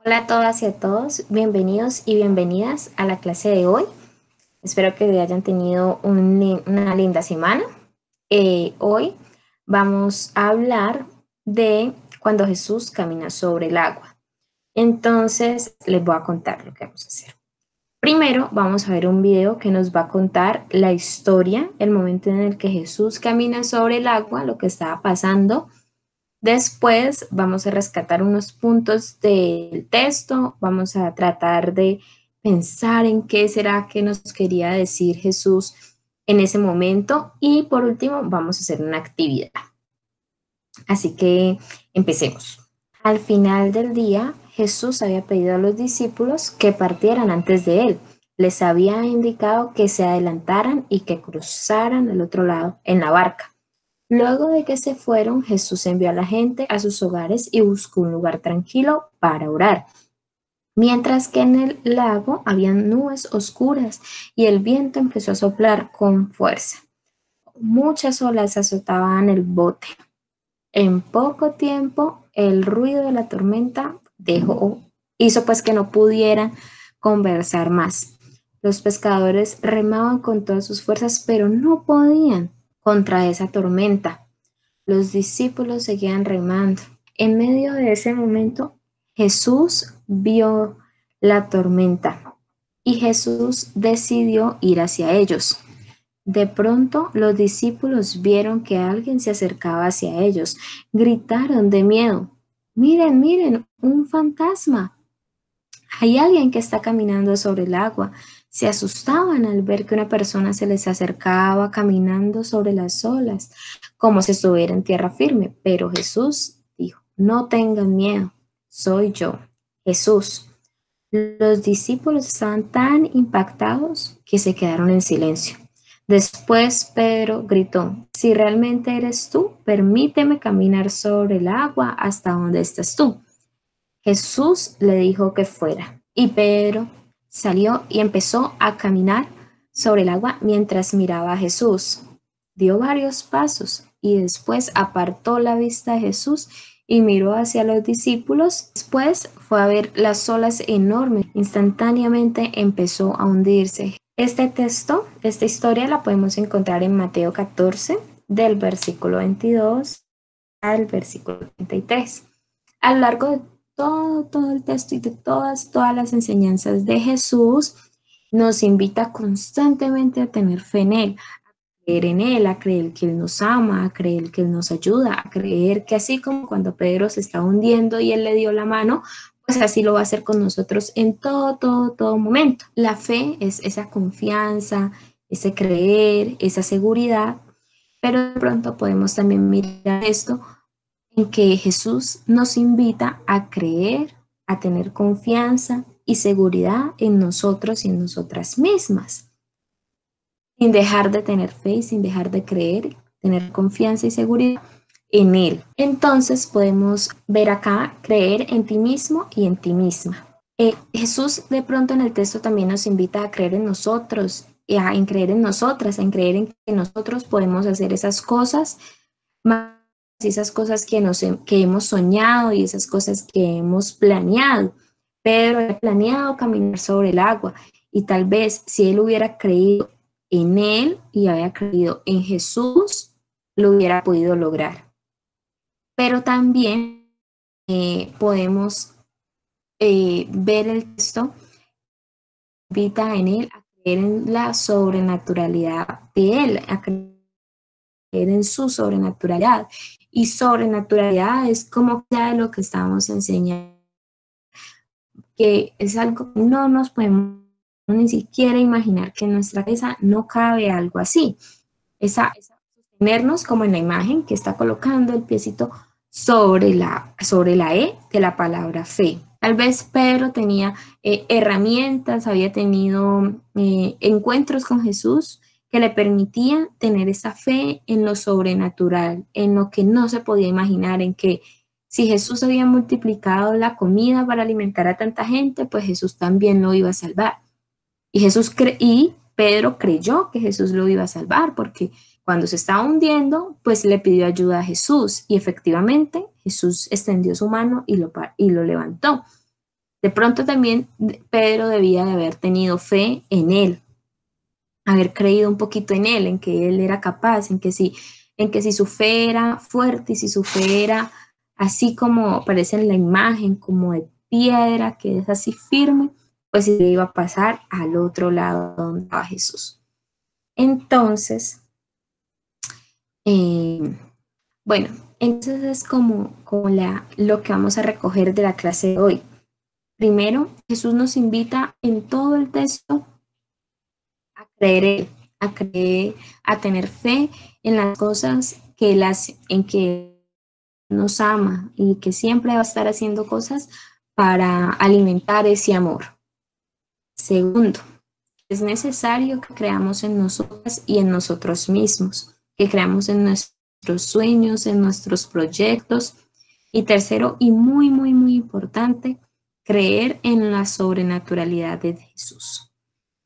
Hola a todas y a todos, bienvenidos y bienvenidas a la clase de hoy. Espero que hayan tenido una linda semana. Hoy vamos a hablar de cuando Jesús camina sobre el agua. Entonces les voy a contar lo que vamos a hacer. Primero vamos a ver un video que nos va a contar la historia, el momento en el que Jesús camina sobre el agua, lo que estaba pasando. Después vamos a rescatar unos puntos del texto, vamos a tratar de pensar en qué será que nos quería decir Jesús en ese momento y por último vamos a hacer una actividad. Así que empecemos. Al final del día, Jesús había pedido a los discípulos que partieran antes de él. Les había indicado que se adelantaran y que cruzaran al otro lado en la barca. Luego de que se fueron, Jesús envió a la gente a sus hogares y buscó un lugar tranquilo para orar. Mientras que en el lago había nubes oscuras y el viento empezó a soplar con fuerza. Muchas olas azotaban el bote. En poco tiempo, el ruido de la tormenta hizo pues que no pudieran conversar más. Los pescadores remaban con todas sus fuerzas, pero no podían contra esa tormenta. Los discípulos seguían remando. En medio de ese momento, Jesús vio la tormenta y Jesús decidió ir hacia ellos. De pronto, los discípulos vieron que alguien se acercaba hacia ellos. Gritaron de miedo: "Miren, miren, un fantasma. Hay alguien que está caminando sobre el agua". Se asustaban al ver que una persona se les acercaba caminando sobre las olas, como si estuviera en tierra firme. Pero Jesús dijo: "No tengan miedo, soy yo, Jesús". Los discípulos estaban tan impactados que se quedaron en silencio. Después Pedro gritó: "Si realmente eres tú, permíteme caminar sobre el agua hasta donde estás tú". Jesús le dijo que fuera, y Pedro salió y empezó a caminar sobre el agua mientras miraba a Jesús. Dio varios pasos y después apartó la vista de Jesús y miró hacia los discípulos. Después fue a ver las olas enormes. Instantáneamente empezó a hundirse. Este texto, esta historia la podemos encontrar en Mateo 14, del versículo 22 al versículo 33. A lo largo de todo el texto y de todas las enseñanzas de Jesús, nos invita constantemente a tener fe en Él, creer en Él, a creer que Él nos ama, a creer que Él nos ayuda, a creer que así como cuando Pedro se estaba hundiendo y Él le dio la mano, pues así lo va a hacer con nosotros en todo momento. La fe es esa confianza, ese creer, esa seguridad, pero de pronto podemos también mirar esto en que Jesús nos invita a creer, a tener confianza y seguridad en nosotros y en nosotras mismas, sin dejar de tener fe y sin dejar de creer, tener confianza y seguridad en Él. Entonces podemos ver acá creer en ti mismo y en ti misma. Jesús de pronto en el texto también nos invita a creer en nosotros, en creer en nosotras, en creer en que nosotros podemos hacer esas cosas, esas cosas que hemos soñado y esas cosas que hemos planeado. Pedro había planeado caminar sobre el agua y tal vez si él hubiera creído en él y había creído en Jesús, lo hubiera podido lograr. Pero también podemos ver el texto, invita en él a creer en la sobrenaturalidad de él, a creer en su sobrenaturalidad. Y sobrenaturalidad es como ya de lo que estamos enseñando, que es algo que no nos podemos ni siquiera imaginar, que en nuestra cabeza no cabe algo así. Sostenernos como en la imagen que está colocando el piecito sobre la E de la palabra fe. Tal vez Pedro tenía herramientas, había tenido encuentros con Jesús que le permitían tener esa fe en lo sobrenatural, en lo que no se podía imaginar, en que si Jesús había multiplicado la comida para alimentar a tanta gente, pues Jesús también lo iba a salvar. Y Pedro creyó que Jesús lo iba a salvar porque cuando se estaba hundiendo, pues le pidió ayuda a Jesús y efectivamente Jesús extendió su mano y lo levantó. De pronto también Pedro debía de haber tenido fe en él, haber creído un poquito en él, en que él era capaz, en que si su fe era fuerte y si su fe era así como aparece en la imagen, como de piedra, que es así firme, pues se iba a pasar al otro lado donde estaba Jesús. Entonces, bueno, entonces es como lo que vamos a recoger de la clase de hoy. Primero, Jesús nos invita en todo el texto a creer, a tener fe en las cosas en que nos ama y que siempre va a estar haciendo cosas para alimentar ese amor. Segundo, es necesario que creamos en nosotras y en nosotros mismos, que creamos en nuestros sueños, en nuestros proyectos. Y tercero, y muy, muy, muy importante, creer en la sobrenaturalidad de Jesús,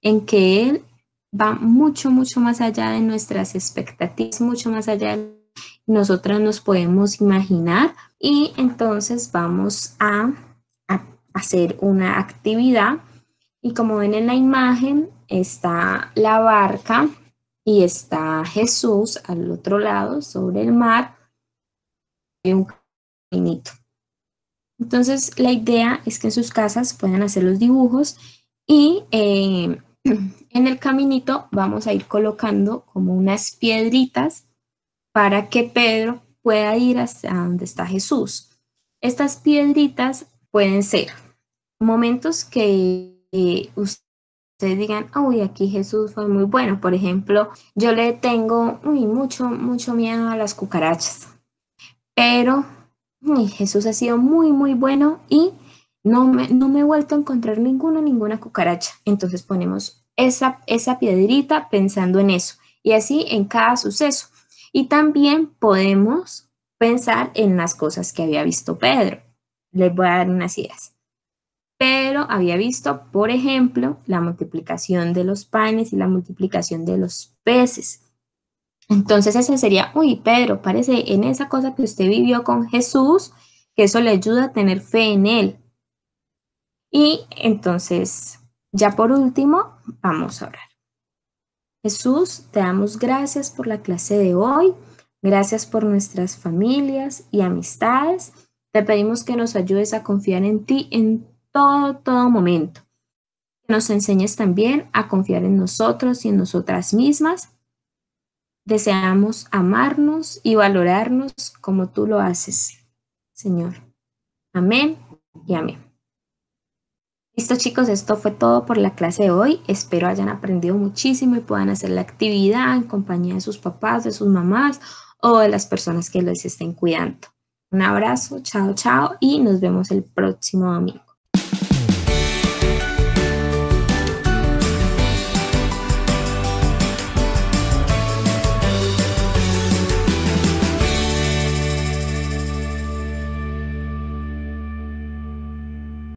en que Él va mucho, mucho más allá de nuestras expectativas, mucho más allá de nosotras nos podemos imaginar. Y entonces vamos a hacer una actividad y como ven en la imagen está la barca y está Jesús al otro lado sobre el mar y un caminito. Entonces la idea es que en sus casas puedan hacer los dibujos y en el caminito vamos a ir colocando como unas piedritas para que Pedro pueda ir hasta donde está Jesús. Estas piedritas pueden ser momentos que ustedes digan, uy, aquí Jesús fue muy bueno. Por ejemplo, yo le tengo mucho, mucho miedo a las cucarachas, pero Jesús ha sido muy, muy bueno y no me he vuelto a encontrar ninguna cucaracha. Entonces ponemos esa piedrita pensando en eso y así en cada suceso. Y también podemos pensar en las cosas que había visto Pedro. Les voy a dar unas ideas. Pedro había visto, por ejemplo, la multiplicación de los panes y la multiplicación de los peces. Entonces ese sería, uy, Pedro, parece en esa cosa que usted vivió con Jesús, que eso le ayuda a tener fe en él. Y entonces, ya por último, vamos a orar. Jesús, te damos gracias por la clase de hoy, gracias por nuestras familias y amistades. Te pedimos que nos ayudes a confiar en ti en todo momento. Que nos enseñes también a confiar en nosotros y en nosotras mismas. Deseamos amarnos y valorarnos como tú lo haces, Señor. Amén y amén. Listo, chicos, esto fue todo por la clase de hoy. Espero hayan aprendido muchísimo y puedan hacer la actividad en compañía de sus papás, de sus mamás o de las personas que les estén cuidando. Un abrazo, chao, chao y nos vemos el próximo domingo.